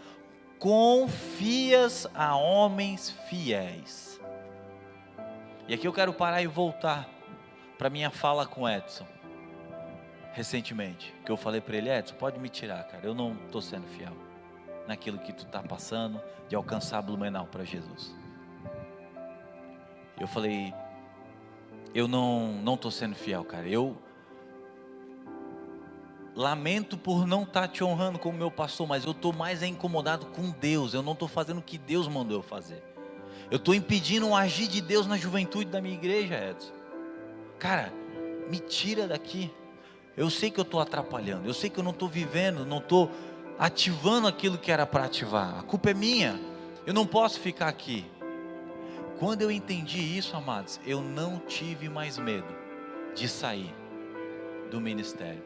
Confias a homens fiéis. E aqui eu quero parar e voltar para minha fala com Edson. Recentemente, que eu falei para ele: Edson, pode me tirar, cara, eu não estou sendo fiel naquilo que tu está passando, de alcançar Blumenau para Jesus. Eu falei: eu não estou sendo fiel, cara, eu lamento por não estar te honrando como meu pastor, mas eu estou mais incomodado com Deus, eu não estou fazendo o que Deus mandou eu fazer. Eu estou impedindo o agir de Deus na juventude da minha igreja, Edson. Cara, me tira daqui. Eu sei que eu estou atrapalhando, eu sei que eu não estou vivendo, não estou ativando aquilo que era para ativar. A culpa é minha, eu não posso ficar aqui. Quando eu entendi isso, amados, eu não tive mais medo de sair do ministério,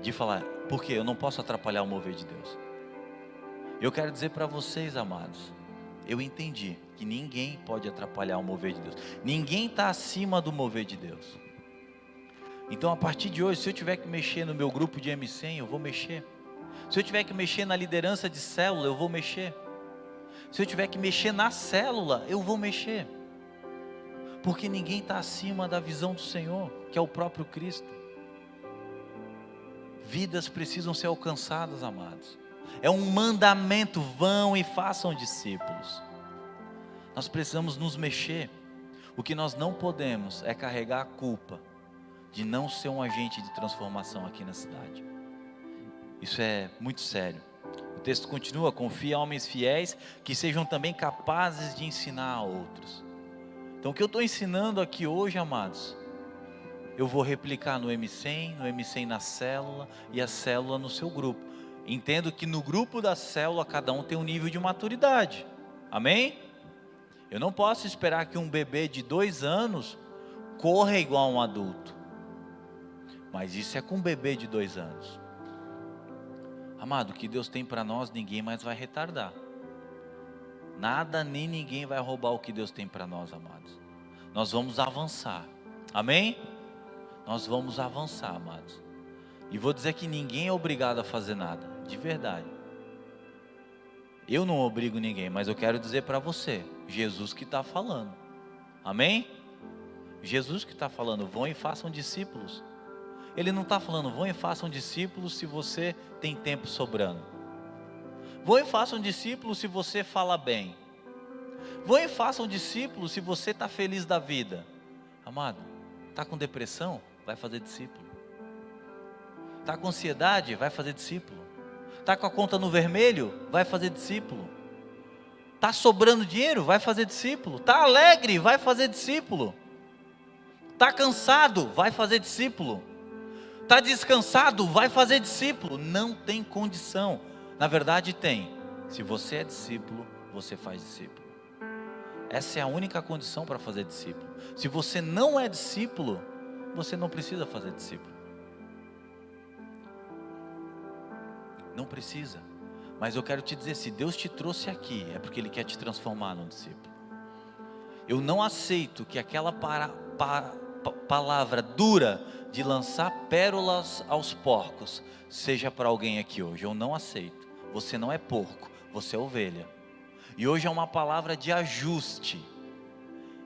de falar, porque eu não posso atrapalhar o mover de Deus. Eu quero dizer para vocês, amados, eu entendi que ninguém pode atrapalhar o mover de Deus. Ninguém está acima do mover de Deus. Então, a partir de hoje, se eu tiver que mexer no meu grupo de M100, eu vou mexer. Se eu tiver que mexer na liderança de célula, eu vou mexer. Se eu tiver que mexer na célula, eu vou mexer. Porque ninguém está acima da visão do Senhor, que é o próprio Cristo. Vidas precisam ser alcançadas, amados. É um mandamento, vão e façam discípulos. Nós precisamos nos mexer. O que nós não podemos é carregar a culpa de não ser um agente de transformação aqui na cidade. Isso é muito sério. O texto continua, confia em homens fiéis que sejam também capazes de ensinar a outros. Então o que eu estou ensinando aqui hoje, amados, eu vou replicar no M100 na célula e a célula no seu grupo. Entendo que no grupo da célula cada um tem um nível de maturidade. Amém? Eu não posso esperar que um bebê de 2 anos corra igual a um adulto. Mas isso é com um bebê de 2 anos. Amado, o que Deus tem para nós, ninguém mais vai retardar. Nada nem ninguém vai roubar o que Deus tem para nós, amados. Nós vamos avançar. Amém? Nós vamos avançar, amados. E vou dizer que ninguém é obrigado a fazer nada, de verdade. Eu não obrigo ninguém, mas eu quero dizer para você, Jesus que está falando. Amém? Jesus que está falando, vão e façam discípulos. Ele não está falando, vão e façam discípulos se você tem tempo sobrando. Vão e façam discípulos se você fala bem. Vão e façam discípulos se você está feliz da vida. Amado, está com depressão? Vai fazer discípulo. Está com ansiedade? Vai fazer discípulo. Está com a conta no vermelho? Vai fazer discípulo. Está sobrando dinheiro? Vai fazer discípulo. Está alegre? Vai fazer discípulo. Está cansado? Vai fazer discípulo. Está descansado? Vai fazer discípulo. Não tem condição. Na verdade tem. Se você é discípulo, você faz discípulo. Essa é a única condição para fazer discípulo. Se você não é discípulo, você não precisa fazer discípulo. Não precisa. Mas eu quero te dizer, se Deus te trouxe aqui, é porque Ele quer te transformar num discípulo. Eu não aceito que aquela palavra dura de lançar pérolas aos porcos seja para alguém aqui hoje. Eu não aceito. Você não é porco, você é ovelha. E hoje é uma palavra de ajuste.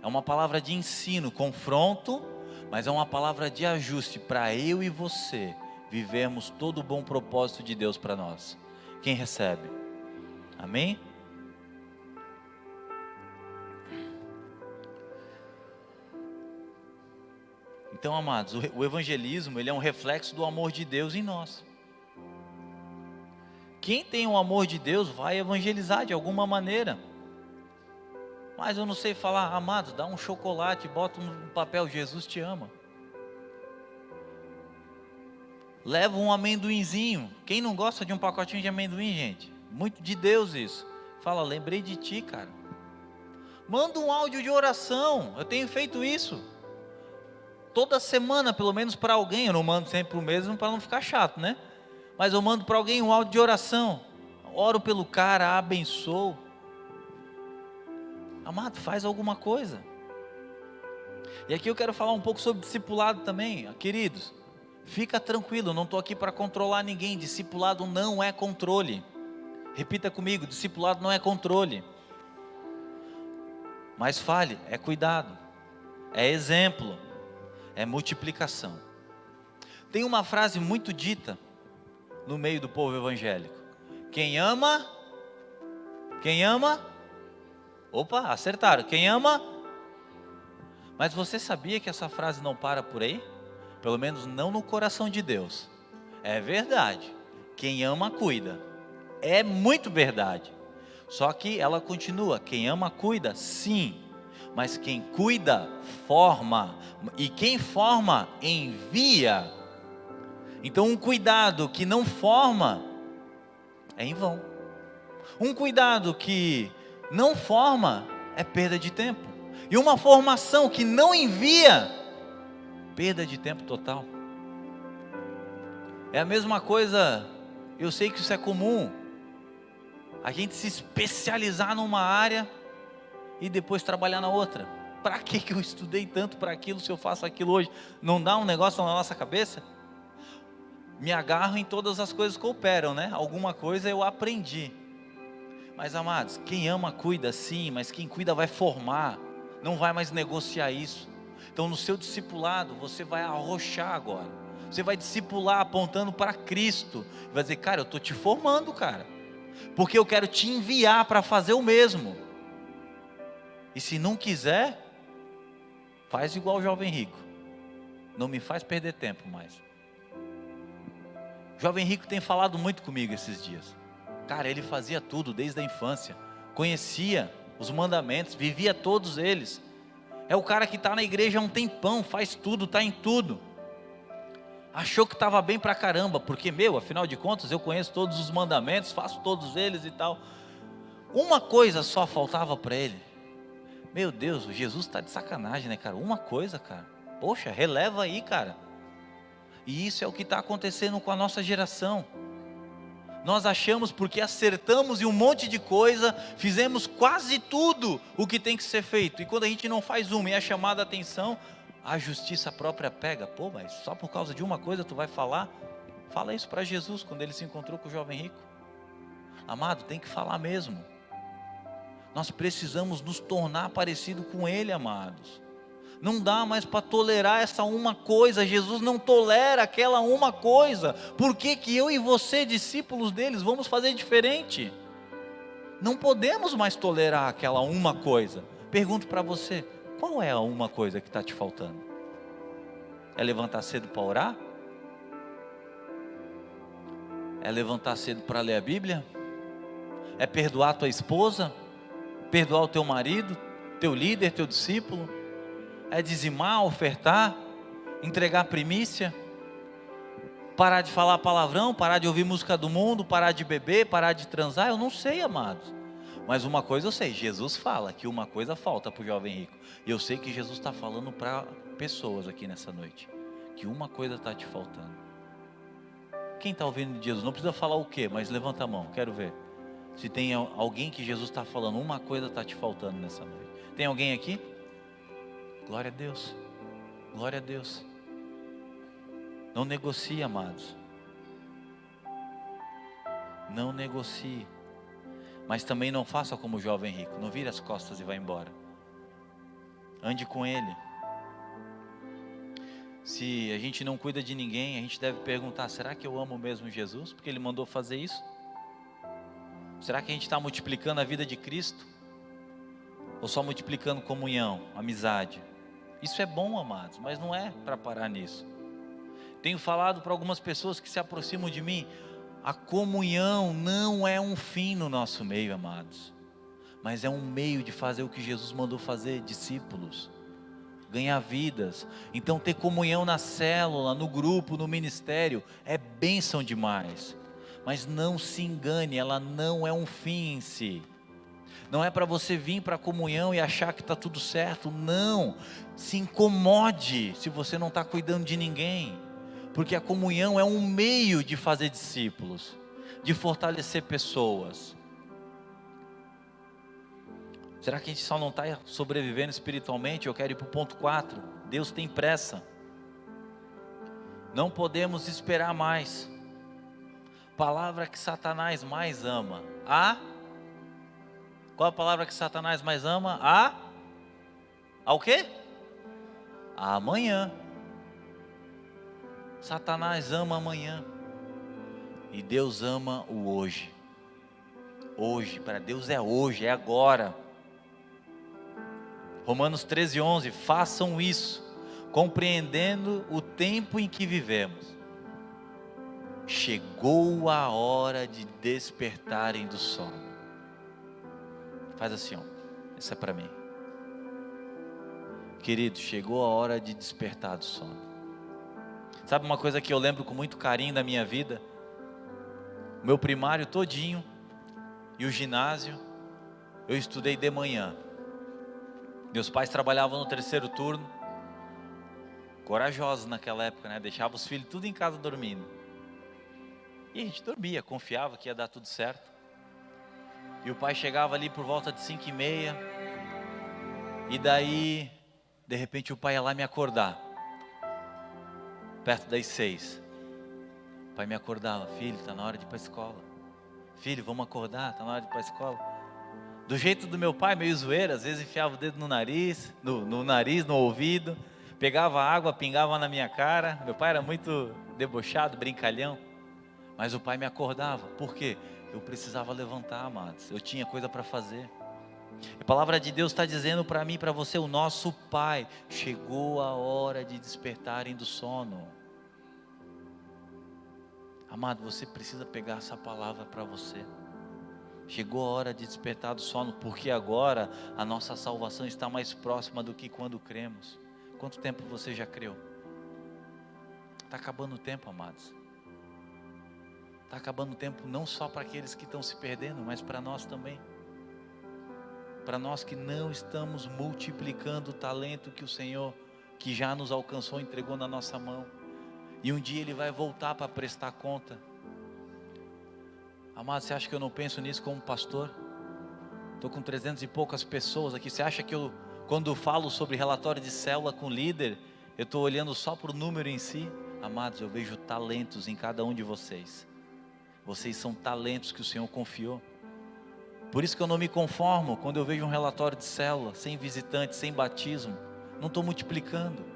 É uma palavra de ensino, confronto, mas é uma palavra de ajuste para eu e você vivermos todo o bom propósito de Deus para nós. Quem recebe? Amém? Então, amados, o evangelismo, ele é um reflexo do amor de Deus em nós. Quem tem o amor de Deus vai evangelizar de alguma maneira. Mas eu não sei falar, amados, dá um chocolate, bota um papel, Jesus te ama. Leva um amendoinzinho. Quem não gosta de um pacotinho de amendoim, gente? Muito de Deus isso. Fala, lembrei de ti, cara. Manda um áudio de oração. Eu tenho feito isso. Toda semana, pelo menos para alguém. Eu não mando sempre para o mesmo para não ficar chato, né? Mas eu mando para alguém um áudio de oração. Oro pelo cara, abençoo. Amado, faz alguma coisa. E aqui eu quero falar um pouco sobre discipulado também, queridos. Fica tranquilo, eu não estou aqui para controlar ninguém. Discipulado não é controle. Repita comigo, discipulado não é controle. Mas fale, é cuidado, é exemplo, é multiplicação. Tem uma frase muito dita no meio do povo evangélico. Quem ama, opa, acertaram, quem ama. Mas você sabia que essa frase não para por aí? Pelo menos não no coração de Deus. É verdade, quem ama cuida. É muito verdade. Só que ela continua, quem ama cuida, sim. Mas quem cuida, forma. E quem forma, envia. Então um cuidado que não forma é em vão. Um cuidado que não forma é perda de tempo. E uma formação que não envia, perda de tempo total. É a mesma coisa, eu sei que isso é comum, a gente se especializar numa área e depois trabalhar na outra. Para que eu estudei tanto para aquilo se eu faço aquilo hoje? Não dá um negócio na nossa cabeça? Me agarro em todas as coisas que operam, né? Alguma coisa eu aprendi. Mas amados, quem ama cuida sim, mas quem cuida vai formar, não vai mais negociar isso. Então no seu discipulado você vai arrochar agora. Você vai discipular apontando para Cristo. Vai dizer, cara, eu estou te formando, cara. Porque eu quero te enviar para fazer o mesmo. E se não quiser, faz igual o jovem rico. Não me faz perder tempo mais. O jovem rico tem falado muito comigo esses dias. Cara, ele fazia tudo desde a infância. Conhecia os mandamentos, vivia todos eles. É o cara que está na igreja há um tempão, faz tudo, está em tudo. Achou que estava bem pra caramba, porque afinal de contas eu conheço todos os mandamentos, faço todos eles e tal. Uma coisa só faltava para ele. Meu Deus, o Jesus está de sacanagem, né, cara? Uma coisa, cara. Poxa, releva aí, cara. E isso é o que está acontecendo com a nossa geração. Nós achamos porque acertamos em um monte de coisa, fizemos quase tudo o que tem que ser feito. E quando a gente não faz uma e é chamada a atenção, a justiça própria pega. Pô, mas só por causa de uma coisa tu vai falar? Fala isso para Jesus quando ele se encontrou com o jovem rico. Amado, tem que falar mesmo. Nós precisamos nos tornar parecido com ele, amados. Não dá mais para tolerar essa uma coisa. Jesus não tolera aquela uma coisa. Por que que eu e você, discípulos deles, vamos fazer diferente? Não podemos mais tolerar aquela uma coisa. Pergunto para você, qual é a uma coisa que está te faltando? É levantar cedo para orar? É levantar cedo para ler a Bíblia? É perdoar tua esposa? Perdoar o teu marido? Teu líder, teu discípulo? É dizimar, ofertar, entregar primícia, parar de falar palavrão, parar de ouvir música do mundo, parar de beber, parar de transar? Eu não sei, amados. Mas uma coisa eu sei, Jesus fala que uma coisa falta para o jovem rico. E eu sei que Jesus está falando para pessoas aqui nessa noite, que uma coisa está te faltando. Quem está ouvindo de Jesus? Não precisa falar o quê, mas levanta a mão, quero ver. Se tem alguém que Jesus está falando, uma coisa está te faltando nessa noite. Tem alguém aqui? Glória a Deus, glória a Deus. Não negocie, amados. Não negocie. Mas também não faça como o jovem rico. Não vire as costas e vá embora. Ande com ele. Se a gente não cuida de ninguém, a gente deve perguntar, será que eu amo mesmo Jesus? Porque ele mandou fazer isso? Será que a gente está multiplicando a vida de Cristo? Ou só multiplicando comunhão, amizade? Isso é bom, amados, mas não é para parar nisso. Tenho falado para algumas pessoas que se aproximam de mim, a comunhão não é um fim no nosso meio, amados, mas é um meio de fazer o que Jesus mandou fazer, discípulos, ganhar vidas. Então ter comunhão na célula, no grupo, no ministério, é bênção demais. Mas não se engane, ela não é um fim em si. Não é para você vir para a comunhão e achar que está tudo certo. Não, se incomode se você não está cuidando de ninguém. Porque a comunhão é um meio de fazer discípulos, de fortalecer pessoas. Será que a gente só não está sobrevivendo espiritualmente? Eu quero ir para o ponto 4. Deus tem pressa. Não podemos esperar mais. Palavra que Satanás mais ama. Qual a palavra que Satanás mais ama? Ao quê? Amanhã. Satanás ama amanhã. E Deus ama o hoje. Hoje, para Deus é hoje, é agora. Romanos 13:11, façam isso, compreendendo o tempo em que vivemos. Chegou a hora de despertarem do sono. Faz assim, ó. Isso é para mim. Querido, chegou a hora de despertar do sono. Sabe uma coisa que eu lembro com muito carinho da minha vida? O meu primário todinho e o ginásio, eu estudei de manhã. Meus pais trabalhavam no terceiro turno, corajosos naquela época, né? Deixavam os filhos tudo em casa dormindo. E a gente dormia, confiava que ia dar tudo certo. E o pai chegava ali por volta de 5h30. E daí, de repente o pai ia lá me acordar. Perto das 6. O pai me acordava: filho, está na hora de ir para a escola. Filho, vamos acordar, está na hora de ir para a escola. Do jeito do meu pai, meio zoeiro, às vezes enfiava o dedo no nariz, no ouvido, pegava água, pingava na minha cara. Meu pai era muito debochado, brincalhão, mas o pai me acordava. Por quê? Eu precisava levantar, amados, eu tinha coisa para fazer. A palavra de Deus está dizendo para mim e para você: o nosso Pai, chegou a hora de despertarem do sono. Amado, você precisa pegar essa palavra para você. Chegou a hora de despertar do sono, porque agora a nossa salvação está mais próxima do que quando cremos. Quanto tempo você já creu? Está acabando o tempo, amados. Está acabando o tempo não só para aqueles que estão se perdendo, mas para nós também. Para nós que não estamos multiplicando o talento que o Senhor, que já nos alcançou, entregou na nossa mão. E um dia Ele vai voltar para prestar conta. Amado, você acha que eu não penso nisso como pastor? Estou com 300 e poucas pessoas aqui. Você acha que eu, quando falo sobre relatório de célula com líder, eu estou olhando só para o número em si? Amados, eu vejo talentos em cada um de vocês. Vocês são talentos que o Senhor confiou. Por isso que eu não me conformo quando eu vejo um relatório de célula, sem visitante, sem batismo. Não estou multiplicando.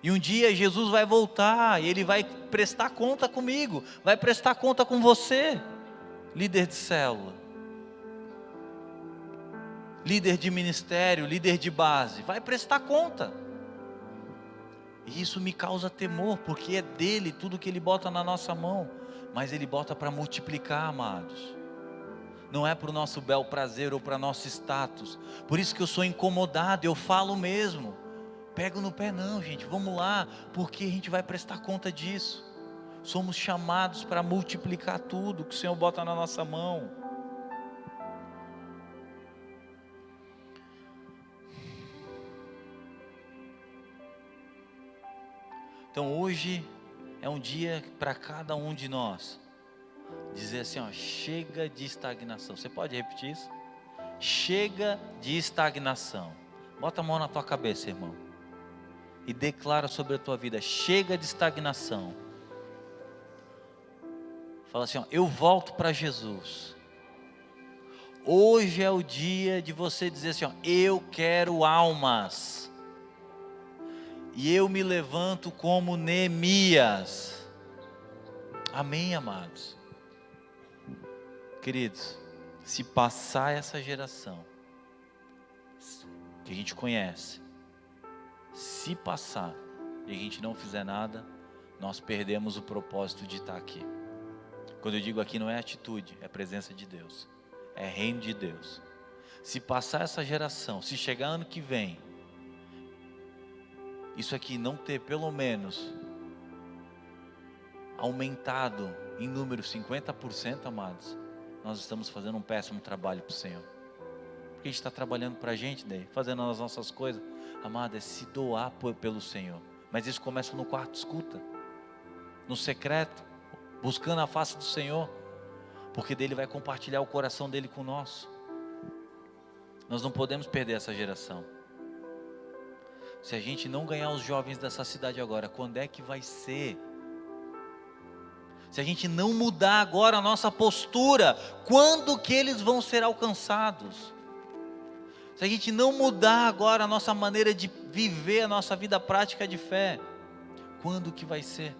E um dia Jesus vai voltar e Ele vai prestar conta comigo, vai prestar conta com você, líder de célula, líder de ministério, líder de base, vai prestar conta. E isso me causa temor, porque é dele tudo que Ele bota na nossa mão, mas Ele bota para multiplicar, amados. Não é para o nosso bel prazer ou para nosso status. Por isso que eu sou incomodado, eu falo mesmo. Pego no pé não, gente, vamos lá, porque a gente vai prestar conta disso. Somos chamados para multiplicar tudo que o Senhor bota na nossa mão. Então hoje é um dia para cada um de nós dizer assim, ó, chega de estagnação. Você pode repetir isso? Chega de estagnação. Bota a mão na tua cabeça, irmão, e declara sobre a tua vida: chega de estagnação. Fala assim, ó, eu volto para Jesus. Hoje é o dia de você dizer assim, ó, eu quero almas. E eu me levanto como Neemias. Amém, amados? Queridos, se passar essa geração que a gente conhece, se passar e a gente não fizer nada, nós perdemos o propósito de estar aqui. Quando eu digo aqui, não é atitude, é presença de Deus, é reino de Deus. Se passar essa geração, se chegar ano que vem, isso aqui não ter pelo menos aumentado em número 50%, amados, nós estamos fazendo um péssimo trabalho para o Senhor. Porque a gente está trabalhando para a gente, daí, fazendo as nossas coisas. Amado, é se doar pelo Senhor. Mas isso começa no quarto, escuta, no secreto, buscando a face do Senhor, porque dele vai compartilhar o coração dele com o nosso. Nós não podemos perder essa geração. Se a gente não ganhar os jovens dessa cidade agora, quando é que vai ser? Se a gente não mudar agora a nossa postura, quando que eles vão ser alcançados? Se a gente não mudar agora a nossa maneira de viver a nossa vida prática de fé, quando que vai ser?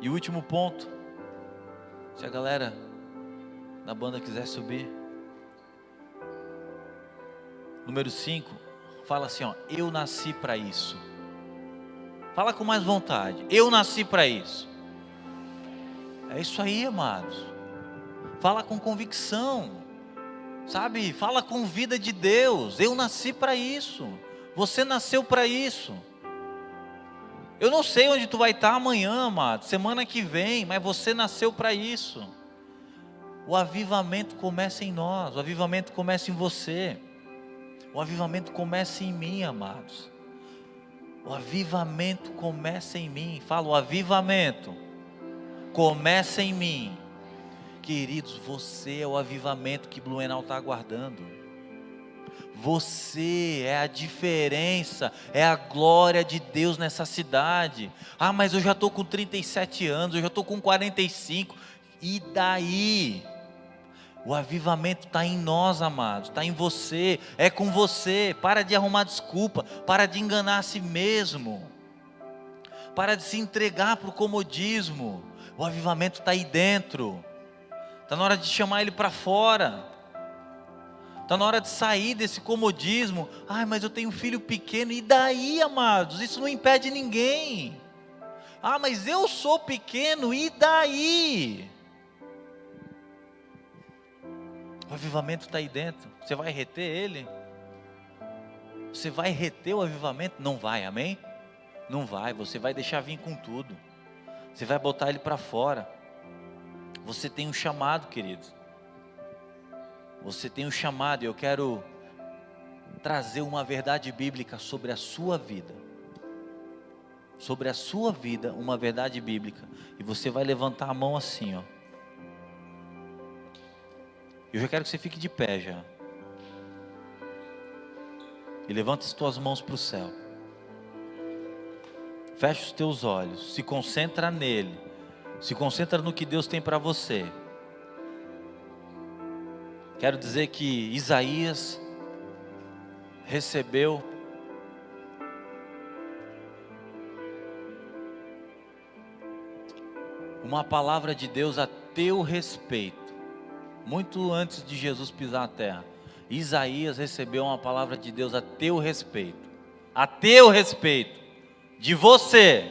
E o último ponto, se a galera da banda quiser subir. Número 5, fala assim, ó, eu nasci para isso. Fala com mais vontade, eu nasci para isso. É isso aí, amados. Fala com convicção, sabe? Fala com vida de Deus. Eu nasci para isso. Você nasceu para isso. Eu não sei onde tu vai estar amanhã, amado, semana que vem, mas você nasceu para isso. O avivamento começa em nós, o avivamento começa em você, o avivamento começa em mim, amados. O avivamento começa em mim. Fala, o avivamento começa em mim. Queridos, você é o avivamento que Blumenau está aguardando. Você é a diferença, é a glória de Deus nessa cidade. Ah, mas eu já estou com 37 anos, eu já estou com 45. E daí? O avivamento está em nós, amados, está em você, é com você. Para de arrumar desculpa, para de enganar a si mesmo, para de se entregar para o comodismo. O avivamento está aí dentro. Está na hora de chamar ele para fora. Está na hora de sair desse comodismo. Ai, mas eu tenho um filho pequeno. E daí, amados? Isso não impede ninguém. Ah, mas eu sou pequeno. E daí? O avivamento está aí dentro. Você vai reter ele? Você vai reter o avivamento? Não vai, amém? Não vai. Você vai deixar vir com tudo. Você vai botar ele para fora. Você tem um chamado, querido. Você tem um chamado, e eu quero trazer uma verdade bíblica sobre a sua vida. Sobre a sua vida, uma verdade bíblica. E você vai levantar a mão assim, ó. Eu já quero que você fique de pé já. E levanta as tuas mãos para o céu. Fecha os teus olhos, se concentra nele. Se concentra no que Deus tem para você. Quero dizer que Isaías recebeu uma palavra de Deus a teu respeito, muito antes de Jesus pisar a terra. Isaías recebeu uma palavra de Deus a teu respeito, de você.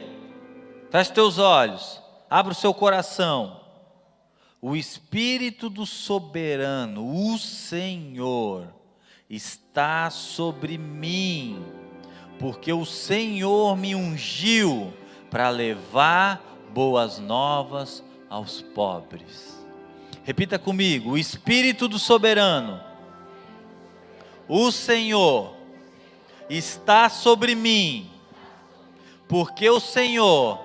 Feche teus olhos, abre o seu coração. O Espírito do Soberano, o Senhor, está sobre mim, porque o Senhor me ungiu para levar boas novas aos pobres. Repita comigo: o Espírito do Soberano, o Senhor, está sobre mim, porque o Senhor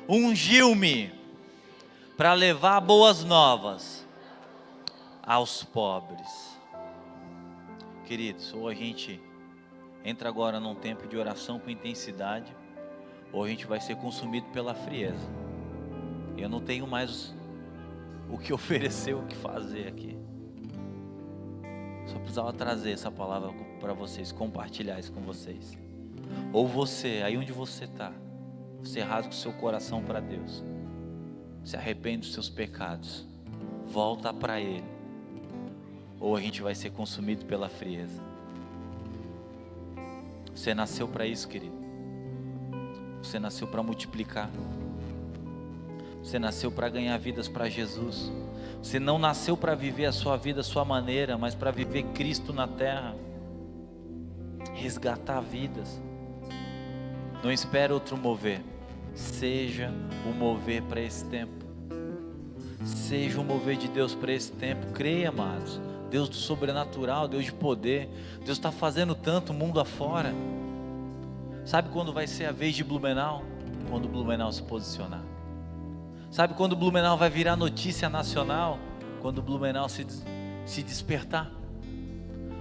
ungiu-me para levar boas novas aos pobres. Queridos, ou a gente entra agora num tempo de oração com intensidade, ou a gente vai ser consumido pela frieza. Eu não tenho mais o que oferecer, o que fazer aqui. Só precisava trazer essa palavra para vocês, compartilhar isso com vocês. Ou você, aí onde você está, você rasga o seu coração para Deus, se arrepende dos seus pecados, volta para Ele, ou a gente vai ser consumido pela frieza. Você nasceu para isso, querido. Você nasceu para multiplicar. Você nasceu para ganhar vidas para Jesus. Você não nasceu para viver a sua vida, a sua maneira, mas para viver Cristo na terra, resgatar vidas. Não espere outro mover. Seja o mover para esse tempo. Seja o mover de Deus para esse tempo. Creia, amados. Deus do sobrenatural, Deus de poder. Deus está fazendo tanto mundo afora. Sabe quando vai ser a vez de Blumenau? Quando Blumenau se posicionar. Sabe quando Blumenau vai virar notícia nacional? Quando Blumenau se despertar.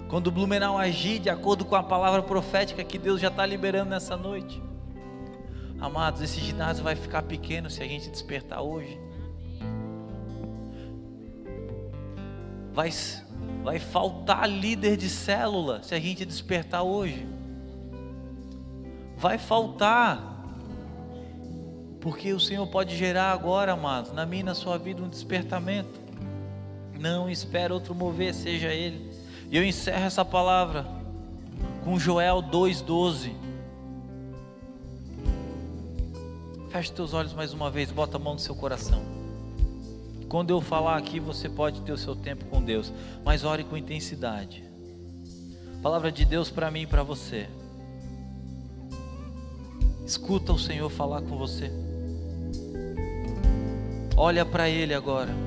Quando Blumenau agir de acordo com a palavra profética que Deus já está liberando nessa noite. Amados, esse ginásio vai ficar pequeno se a gente despertar hoje. Vai faltar líder de célula se a gente despertar hoje. Vai faltar. Porque o Senhor pode gerar agora, amados, na minha e na sua vida um despertamento. Não espera outro mover, seja Ele. E eu encerro essa palavra com Joel 2:12. Feche teus olhos mais uma vez, bota a mão no seu coração. Quando eu falar aqui, você pode ter o seu tempo com Deus, mas ore com intensidade. Palavra de Deus para mim e para você. Escuta o Senhor falar com você. Olha para Ele agora.